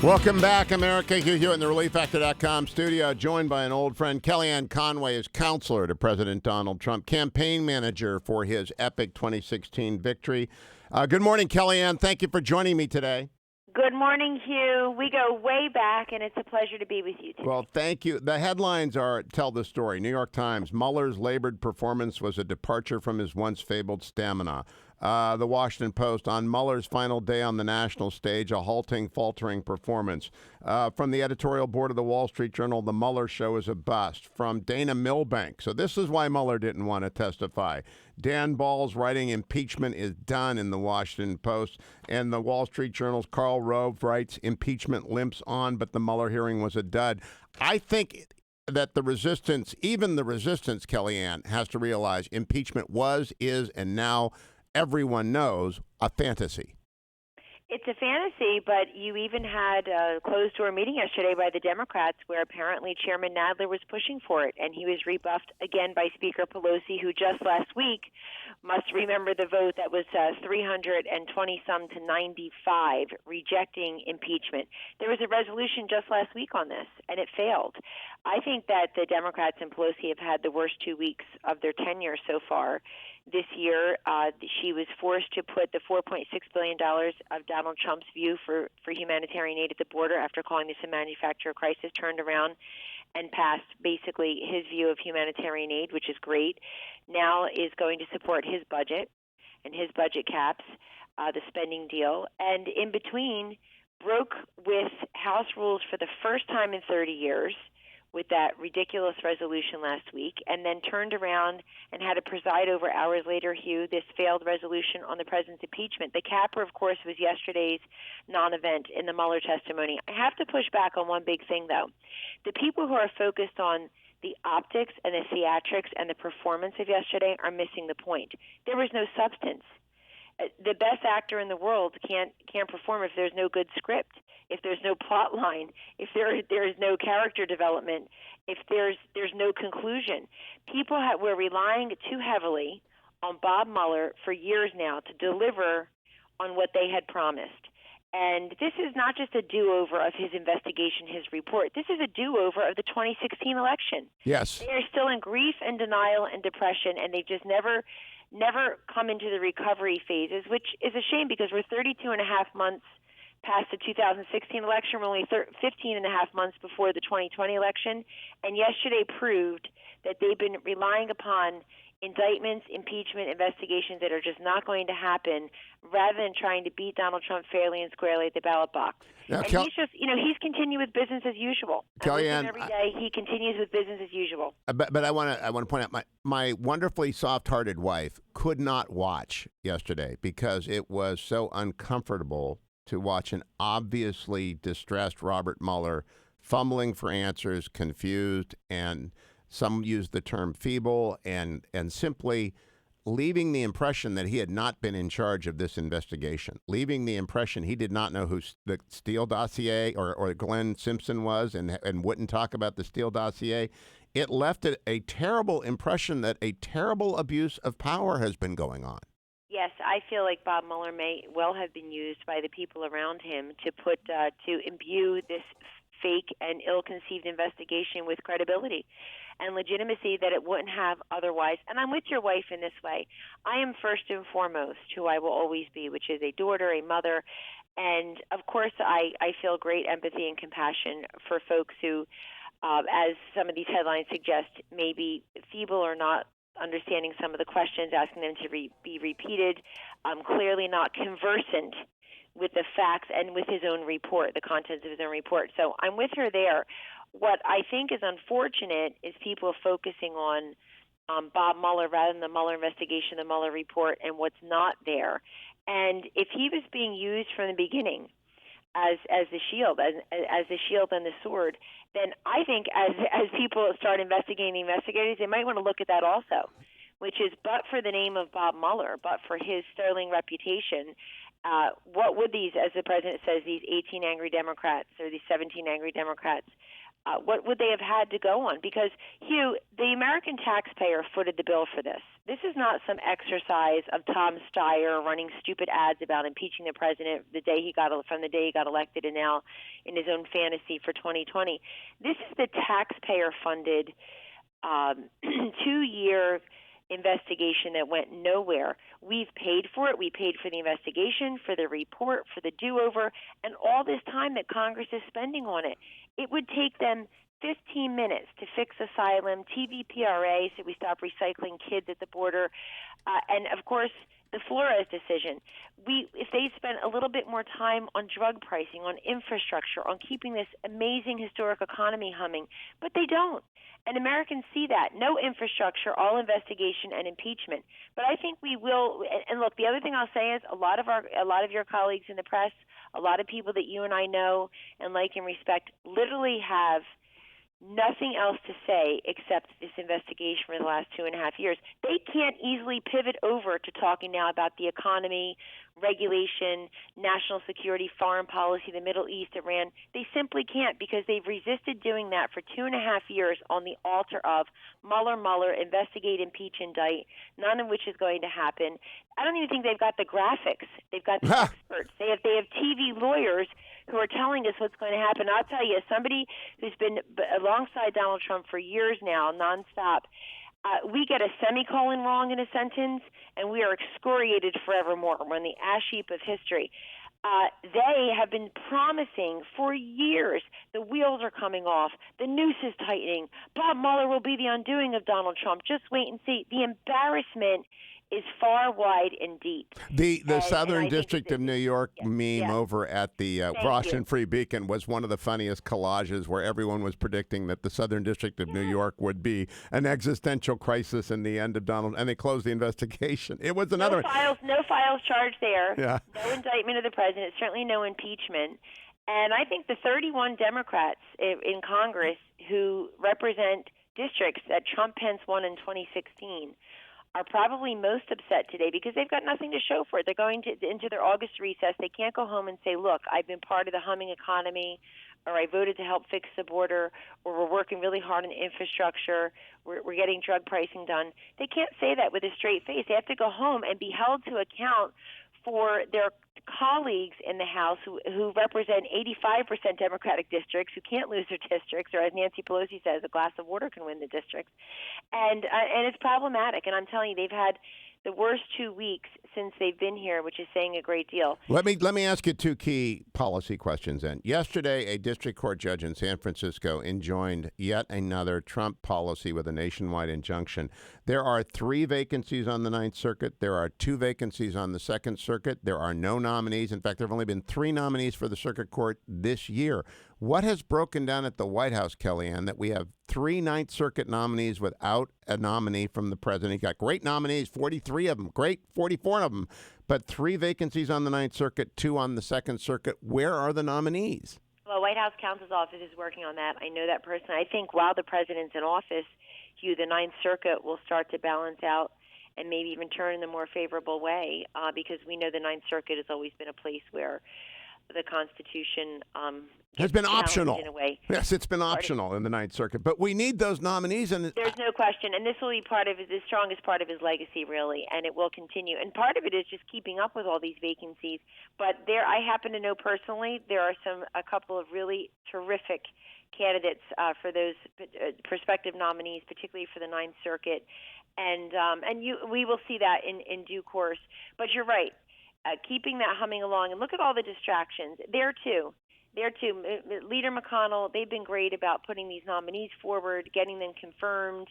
Welcome back, America. Hugh Hewitt in the ReliefFactor.com studio, joined by an old friend. Kellyanne Conway is counselor to President Donald Trump, campaign manager for his epic 2016 victory. Good morning, Kellyanne. Thank you for joining me today. Good morning, Hugh. We go way back, and it's a pleasure to be with you today. Well, thank you. The headlines tell the story. New York Times, Mueller's labored performance was a departure from his once fabled stamina. The Washington Post, on Mueller's final day on the national stage, a halting, faltering performance. From the editorial board of the Wall Street Journal, the Mueller show is a bust. From Dana Milbank, so this is why Mueller didn't want to testify. Dan Ball's writing, impeachment is done, in the Washington Post. And the Wall Street Journal's Karl Rove writes, impeachment limps on, but the Mueller hearing was a dud. I think that the resistance, even the resistance, Kellyanne, has to realize impeachment was, is, and now everyone knows, a fantasy. It's a fantasy, but you even had a closed-door meeting yesterday by the Democrats where apparently Chairman Nadler was pushing for it, and he was rebuffed again by Speaker Pelosi, who just last week must remember the vote that was 320-some to 95 rejecting impeachment. There was a resolution just last week on this, and it failed. I think that the Democrats and Pelosi have had the worst 2 weeks of their tenure so far. This year, she was forced to put the $4.6 billion of Donald Trump's view for humanitarian aid at the border after calling this a manufacturer crisis, turned around and passed basically his view of humanitarian aid, which is great. Now is going to support his budget and his budget caps, the spending deal, and in between broke with House rules for the first time in 30 years, with that ridiculous resolution last week, and then turned around and had to preside over hours later, Hugh, this failed resolution on the president's impeachment. The capper, of course, was yesterday's non-event in the Mueller testimony. I have to push back on one big thing, though. The people who are focused on the optics and the theatrics and the performance of yesterday are missing the point. There was no substance. The best actor in the world can't perform if there's no good script, if there's no plot line, if there is no character development, if there's no conclusion. People were relying too heavily on Bob Mueller for years now to deliver on what they had promised. And this is not just a do-over of his investigation, his report. This is a do-over of the 2016 election. Yes. They are still in grief and denial and depression, and they just never come into the recovery phases, which is a shame because we're 32 and a half months past the 2016 election. We're only 15 and a half months before the 2020 election. And yesterday proved that they've been relying upon indictments, impeachment, investigations that are just not going to happen, rather than trying to beat Donald Trump fairly and squarely at the ballot box. Now, and he's just, he's continuing with business as usual. Kellyanne, every day he continues with business as usual. But I want to point out my wonderfully soft-hearted wife could not watch yesterday because it was so uncomfortable to watch an obviously distressed Robert Mueller fumbling for answers, confused, and some use the term feeble, and simply leaving the impression that he had not been in charge of this investigation, leaving the impression he did not know who the Steele dossier or Glenn Simpson was and wouldn't talk about the Steele dossier. It left a terrible impression that a terrible abuse of power has been going on. Yes, I feel like Bob Mueller may well have been used by the people around him to imbue this fake and ill-conceived investigation with credibility and legitimacy that it wouldn't have otherwise. And I'm with your wife in this way. I am first and foremost who I will always be, which is a daughter, a mother. And, of course, I feel great empathy and compassion for folks who, as some of these headlines suggest, may be feeble or not understanding some of the questions, asking them to be repeated, clearly not conversant with the facts and with his own report, the contents of his own report. So I'm with her there. What I think is unfortunate is people focusing on Bob Mueller rather than the Mueller investigation, the Mueller report, and what's not there. And if he was being used from the beginning as the shield, as the shield and the sword, then I think as people start investigating the investigators, they might want to look at that also, which is but for the name of Bob Mueller, but for his sterling reputation, what would these, as the president says, these 18 angry Democrats or these 17 angry Democrats, what would they have had to go on? Because, Hugh, the American taxpayer footed the bill for this. This is not some exercise of Tom Steyer running stupid ads about impeaching the president from the day he got elected and now in his own fantasy for 2020. This is the taxpayer-funded 2-year investigation that went nowhere. We've paid for it. We paid for the investigation, for the report, for the do-over, and all this time that Congress is spending on it. It would take them 15 minutes to fix asylum, TVPRA, so we stop recycling kids at the border, and, of course, the Flores decision. If they spent a little bit more time on drug pricing, on infrastructure, on keeping this amazing historic economy humming, but they don't. And Americans see that. No infrastructure, all investigation and impeachment. But I think we will. And look, the other thing I'll say is a lot of your colleagues in the press, a lot of people that you and I know and like and respect, literally have nothing else to say except this investigation for the last 2.5 years. They can't easily pivot over to talking now about the economy, regulation, national security, foreign policy, the Middle East, Iran. They simply can't because they've resisted doing that for 2.5 years on the altar of Mueller, investigate, impeach, indict, none of which is going to happen. I don't even think they've got the graphics. They've got the experts. They have TV lawyers who are telling us what's going to happen. I'll tell you, as somebody who's been alongside Donald Trump for years now, nonstop, we get a semicolon wrong in a sentence, and we are excoriated forevermore. We're in the ash heap of history. They have been promising for years the wheels are coming off, the noose is tightening, Bob Mueller will be the undoing of Donald Trump. Just wait and see. The embarrassment is far, wide, and deep. The Southern District of New York meme over at the Washington Free Beacon was one of the funniest collages where everyone was predicting that the Southern District of New York would be an existential crisis in the end of Donald, and they closed the investigation. It was another... No files charged there. Yeah. No indictment of the president, certainly no impeachment. And I think the 31 Democrats in Congress who represent districts that Trump Pence won in 2016 are probably most upset today because they've got nothing to show for it. They're going into their August recess. They can't go home and say, look, I've been part of the humming economy, or I voted to help fix the border, or we're working really hard on infrastructure, we're getting drug pricing done. They can't say that with a straight face. They have to go home and be held to account for their colleagues in the House who represent 85% Democratic districts who can't lose their districts, or as Nancy Pelosi says, a glass of water can win the districts. And it's problematic. And I'm telling you, they've had the worst 2 weeks since they've been here, which is saying a great deal. Let me ask you two key policy questions then. Yesterday, a district court judge in San Francisco enjoined yet another Trump policy with a nationwide injunction. There are 3 vacancies on the Ninth Circuit. There are 2 vacancies on the Second Circuit. There are no nominees. In fact, there have only been 3 nominees for the Circuit Court this year. What has broken down at the White House, Kellyanne, that we have 3 Ninth Circuit nominees without a nominee from the president? He got great nominees, 43 of them, great 44 of them, but 3 vacancies on the Ninth Circuit, 2 on the Second Circuit. Where are the nominees? Well, White House counsel's office is working on that. I know that personally. I think while the president's in office, Hugh, the Ninth Circuit will start to balance out and maybe even turn in a more favorable way because we know the Ninth Circuit has always been a place where the Constitution has been optional. In a way. Yes, it's been optional in the Ninth Circuit, but we need those nominees. And there's no question, and this will be part of the strongest part of his legacy, really, and it will continue. And part of it is just keeping up with all these vacancies. But I happen to know personally there are a couple of really terrific candidates for those prospective nominees, particularly for the Ninth Circuit, and we will see that in due course. But you're right. Keeping that humming along, and look at all the distractions. There too, Leader McConnell, they've been great about putting these nominees forward, getting them confirmed,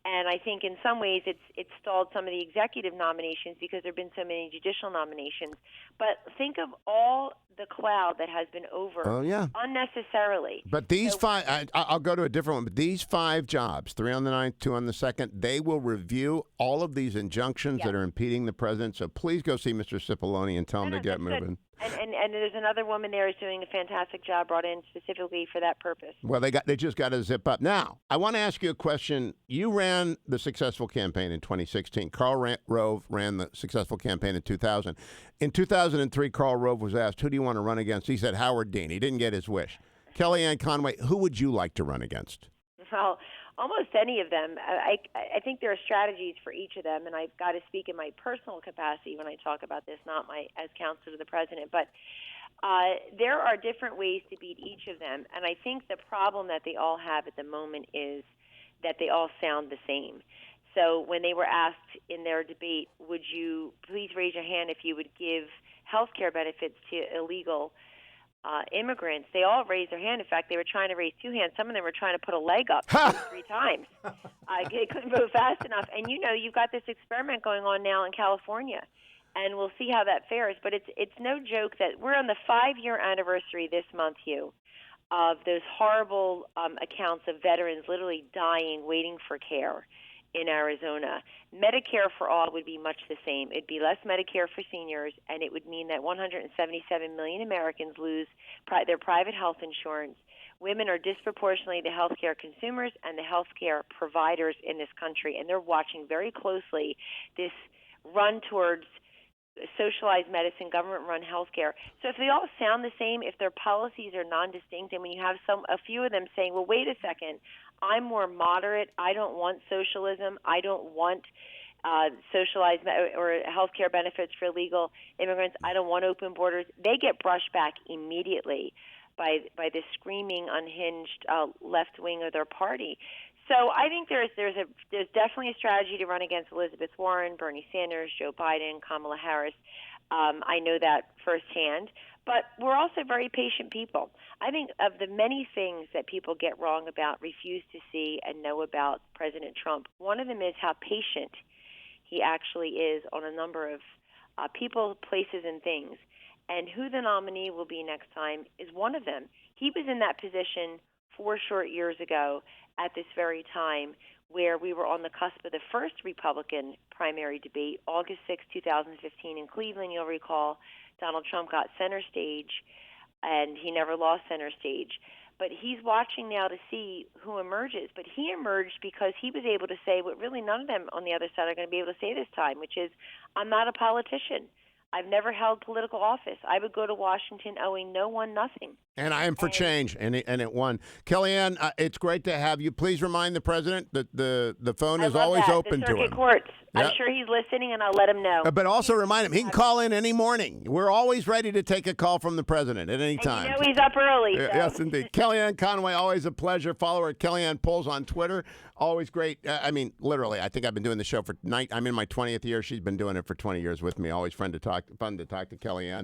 and I think in some ways it's stalled some of the executive nominations because there have been so many judicial nominations. But think of all the cloud that has been over unnecessarily. But these 5, I'll go to a different one, but these 5 jobs, 3 on the Ninth, 2 on the Second, they will review all of these injunctions that are impeding the president. So please go see Mr. Cipollone and tell him to get moving. And there's another woman there who's doing a fantastic job brought in specifically for that purpose. Well, they just got to zip up. Now, I want to ask you a question. You ran the successful campaign in 2016. Karl Rove ran the successful campaign in 2000. In 2003, Karl Rove was asked, who do you want to run against? He said Howard Dean. He didn't get his wish. Kellyanne Conway, who would you like to run against? Well, almost any of them. I think there are strategies for each of them, and I've got to speak in my personal capacity when I talk about this, not my as counselor to the president. But there are different ways to beat each of them, and I think the problem that they all have at the moment is that they all sound the same. So when they were asked in their debate, would you please raise your hand if you would give health care benefits to illegal immigrants, they all raised their hand. In fact, they were trying to raise two hands. Some of them were trying to put a leg up 3 times. They couldn't move fast enough. And, you've got this experiment going on now in California, and we'll see how that fares. But it's no joke that we're on the 5-year anniversary this month, Hugh, of those horrible accounts of veterans literally dying, waiting for care in Arizona. Medicare for all would be much the same. It'd be less Medicare for seniors, and it would mean that 177 million Americans lose their private health insurance. Women are disproportionately the healthcare consumers and the healthcare providers in this country, and they're watching very closely this run towards socialized medicine, government-run healthcare. So if they all sound the same, if their policies are non-distinct, and when you have a few of them saying, well, wait a second, I'm more moderate, I don't want socialism, I don't want socialized or healthcare benefits for illegal immigrants, I don't want open borders, they get brushed back immediately by the screaming, unhinged left wing of their party. So I think there's definitely a strategy to run against Elizabeth Warren, Bernie Sanders, Joe Biden, Kamala Harris. I know that firsthand. But we're also very patient people. I think of the many things that people get wrong about, refuse to see, and know about President Trump, one of them is how patient he actually is on a number of people, places, and things. And who the nominee will be next time is one of them. He was in that position 4 short years ago at this very time where we were on the cusp of the first Republican primary debate, August 6, 2015 in Cleveland. You'll recall Donald Trump got center stage, and he never lost center stage. But he's watching now to see who emerges. But he emerged because he was able to say what really none of them on the other side are going to be able to say this time, which is, I'm not a politician. I've never held political office. I would go to Washington owing no one nothing. And I am for change, and it won. Kellyanne, it's great to have you. Please remind the president that the phone is always open to him. The circuit courts. Yep. I'm sure he's listening, and I'll let him know. But also remind him, he can call in any morning. We're always ready to take a call from the president at any time. And he's up early. So. Yes, indeed. Kellyanne Conway, always a pleasure. Follow her at Kellyanne Polls on Twitter. Always great. Literally, I think I've been doing the show I'm in my 20th year. She's been doing it for 20 years with me. Always fun to talk to Kellyanne.